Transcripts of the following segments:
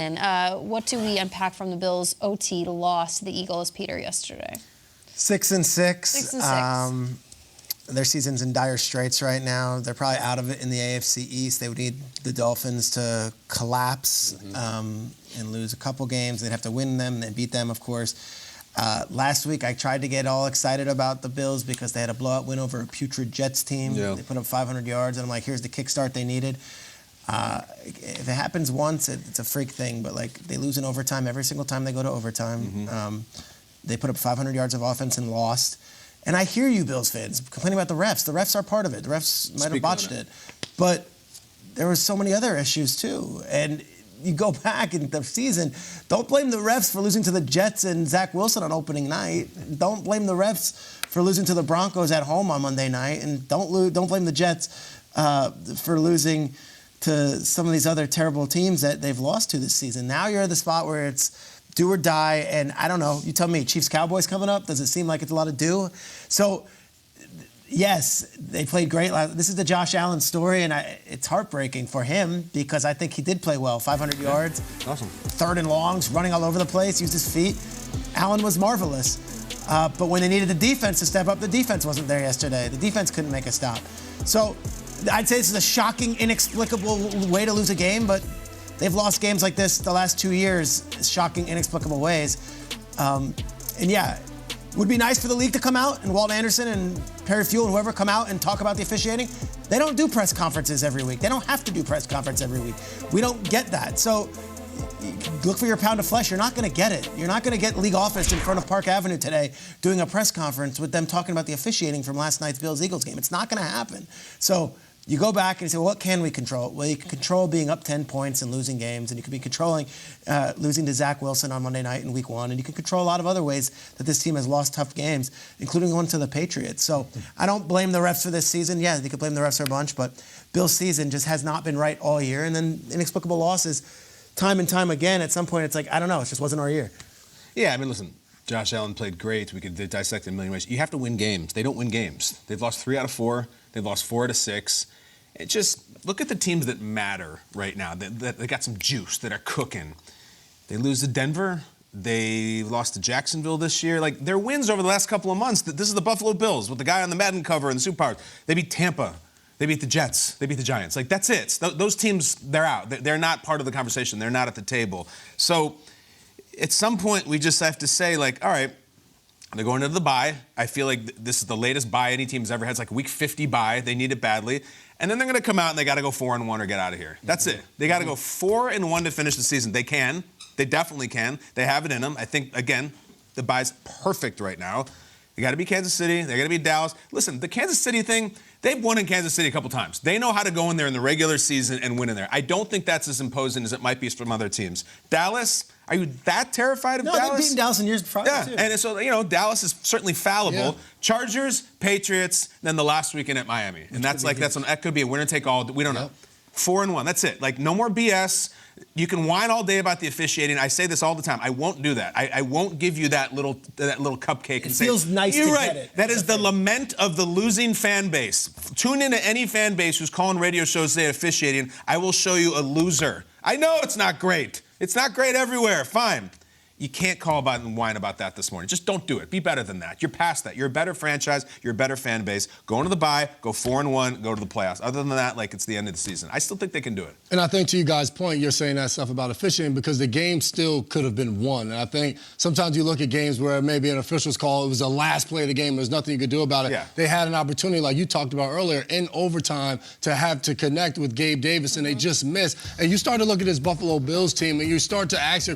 What do we unpack from the Bills' OT loss to the Eagles, Peter, yesterday? 6-6. 6-6. Their season's in dire straits right now. They're probably out of it in the AFC East. They would need the Dolphins to collapse and lose a couple games. They'd have to win them and beat them, of course. Last week, I tried to get all excited about the Bills because they had a blowout win over a putrid Jets team. Yeah. They put up 500 yards, and I'm like, here's the kickstart they needed. If it happens once, it's a freak thing, but like they lose in overtime every single time they go to overtime. They put up 500 yards of offense and lost. And I hear you, Bills fans, complaining about the refs. The refs are part of it. The refs might have botched it. But there were so many other issues, too. And you go back in the season, don't blame the refs for losing to the Jets and Zach Wilson on opening night. Don't blame the refs for losing to the Broncos at home on Monday night. And don't blame the Jets for losing to some of these other terrible teams that they've lost to this season. Now you're at the spot where it's do or die, and I don't know. You tell me, Chiefs-Cowboys coming up? Does it seem like it's a lot of do? So, yes, they played great. This is the Josh Allen story, and it's heartbreaking for him because I think he did play well. 500 yards, awesome. Third and longs, running all over the place, used his feet. Allen was marvelous. But when they needed the defense to step up, the defense wasn't there yesterday. The defense couldn't make a stop. So I'd say this is a shocking, inexplicable way to lose a game, but they've lost games like this the last 2 years, shocking, inexplicable ways. And yeah, it would be nice for the league to come out and Walt Anderson and Perry Fuel and whoever come out and talk about the officiating. They don't do press conferences every week. They don't have to do press conference every week. We don't get that. So look for your pound of flesh. You're not going to get it. You're not going to get league office in front of Park Avenue today doing a press conference with them talking about the officiating from last night's Bills-Eagles game. It's not going to happen. So you go back and you say, well, what can we control? Well, you can control being up 10 points and losing games, and you can be controlling losing to Zach Wilson on Monday night in Week 1, and you can control a lot of other ways that this team has lost tough games, including one to the Patriots. So I don't blame the refs for this season. Yeah, you could blame the refs for a bunch, but Bill's season just has not been right all year, and then inexplicable losses time and time again. At some point, it's like, I don't know, it just wasn't our year. Yeah, I mean, listen, Josh Allen played great. We could dissect it in a million ways. You have to win games. They don't win games. They've lost 3 out of 4. They've lost 4 out of 6. It just look at the teams that matter right now. They got some juice, that are cooking. They lose to Denver. They lost to Jacksonville this year. Like, their wins over the last couple of months. This is the Buffalo Bills with the guy on the Madden cover and the Superpowers. They beat Tampa. They beat the Jets. They beat the Giants. Like, that's it. Those teams, they're out. They're not part of the conversation. They're not at the table. So at some point, we just have to say, like, all right, they're going into the bye. I feel like this is the latest bye any team's ever had. It's like a week 50 bye. They need it badly. And then they're going to come out and they got to go 4-1 or get out of here. That's it. They got to go 4-1 to finish the season. They can. They definitely can. They have it in them. I think, again, the bye's perfect right now. They got to be Kansas City. They got to be Dallas. Listen, the Kansas City thing, they've won in Kansas City a couple times. They know how to go in there in the regular season and win in there. I don't think that's as imposing as it might be from other teams. Dallas, are you that terrified of Dallas? No, they've beaten Dallas in years before. Yeah, too. and so, you know, Dallas is certainly fallible. Yeah. Chargers, Patriots, then the last weekend at Miami. And that could be a winner-take-all. We don't know. 4-1, that's it. Like, no more BS. You can whine all day about the officiating. I say this all the time. I won't do that. I won't give you that little cupcake and say, feels nice you're to right. get it. That is the lament of the losing fan base. Tune into any fan base who's calling radio shows today officiating. I will show you a loser. I know it's not great. It's not great everywhere. Fine. You can't call about and whine about that this morning. Just don't do it. Be better than that. You're past that. You're a better franchise. You're a better fan base. Go into the bye, go 4-1, go to the playoffs. Other than that, like, it's the end of the season. I still think they can do it. And I think to you guys' point, you're saying that stuff about officiating because the game still could have been won. And I think sometimes you look at games where maybe an official's call, it was the last play of the game, there's nothing you could do about it. Yeah. They had an opportunity, like you talked about earlier, in overtime to have to connect with Gabe Davis, and they just missed. And you start to look at this Buffalo Bills team, and you start to ask the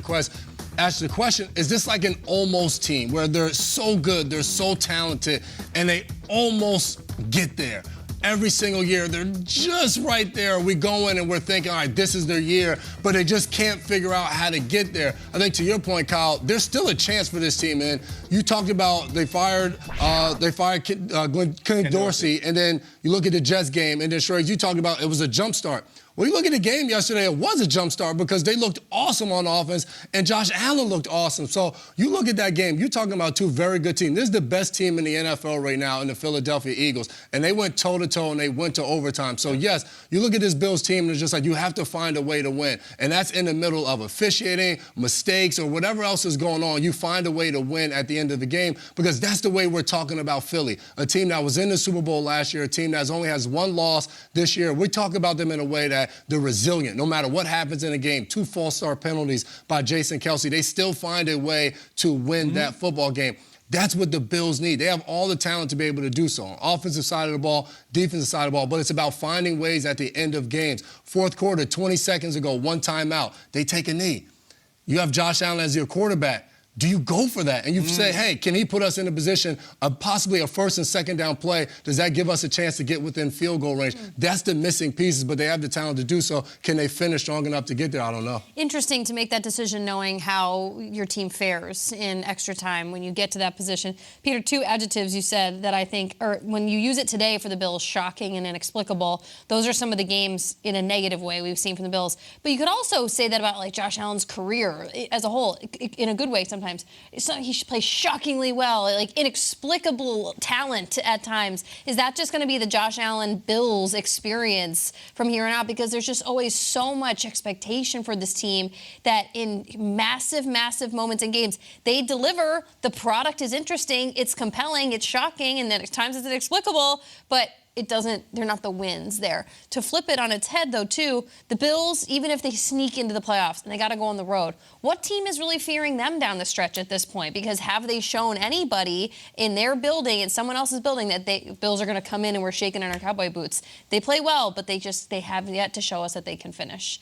question, is this like an almost team where they're so good, they're so talented, and they almost get there? Every single year, they're just right there. We go in and we're thinking, all right, this is their year, but they just can't figure out how to get there. I think to your point, Kyle, there's still a chance for this team. And you talked about they fired Ken Dorsey, and then you look at the Jets game, and then Sherry, you talked about it was a jump start. Well, you look at the game yesterday, it was a jump start because they looked awesome on offense, and Josh Allen looked awesome. So you look at that game, you're talking about two very good teams. This is the best team in the NFL right now in the Philadelphia Eagles, and they went toe-to-toe and they went to overtime. So, yes, you look at this Bills team, and it's just like you have to find a way to win, and that's in the middle of officiating, mistakes, or whatever else is going on. You find a way to win at the end of the game because that's the way we're talking about Philly, a team that was in the Super Bowl last year, a team that only has one loss this year. We talk about them in a way that they're resilient. No matter what happens in a game, 2 false start penalties by Jason Kelce, they still find a way to win that football game. That's what the Bills need. They have all the talent to be able to do so on offensive side of the ball, defensive side of the ball, but it's about finding ways at the end of games. Fourth quarter, 20 seconds ago, one timeout, they take a knee. You have Josh Allen as your quarterback. Do you go for that? And you say, hey, can he put us in a position of possibly a first and second down play? Does that give us a chance to get within field goal range? That's the missing pieces, but they have the talent to do so. Can they finish strong enough to get there? I don't know. Interesting to make that decision knowing how your team fares in extra time when you get to that position. Peter, 2 adjectives you said that I think, or when you use it today for the Bills, shocking and inexplicable. Those are some of the games in a negative way we've seen from the Bills. But you could also say that about like Josh Allen's career as a whole, in a good way sometimes. It's not, he plays shockingly well, like inexplicable talent at times. Is that just going to be the Josh Allen Bills experience from here on out? Because there's just always so much expectation for this team that in massive, massive moments in games, they deliver. The product is interesting, it's compelling, it's shocking, and then at times it's inexplicable, but it doesn't, they're not the wins there. To flip it on its head, though, too, the Bills, even if they sneak into the playoffs and they got to go on the road, what team is really fearing them down the stretch at this point? Because have they shown anybody in their building, in someone else's building, that Bills are going to come in and we're shaking in our cowboy boots? They play well, but they have yet to show us that they can finish.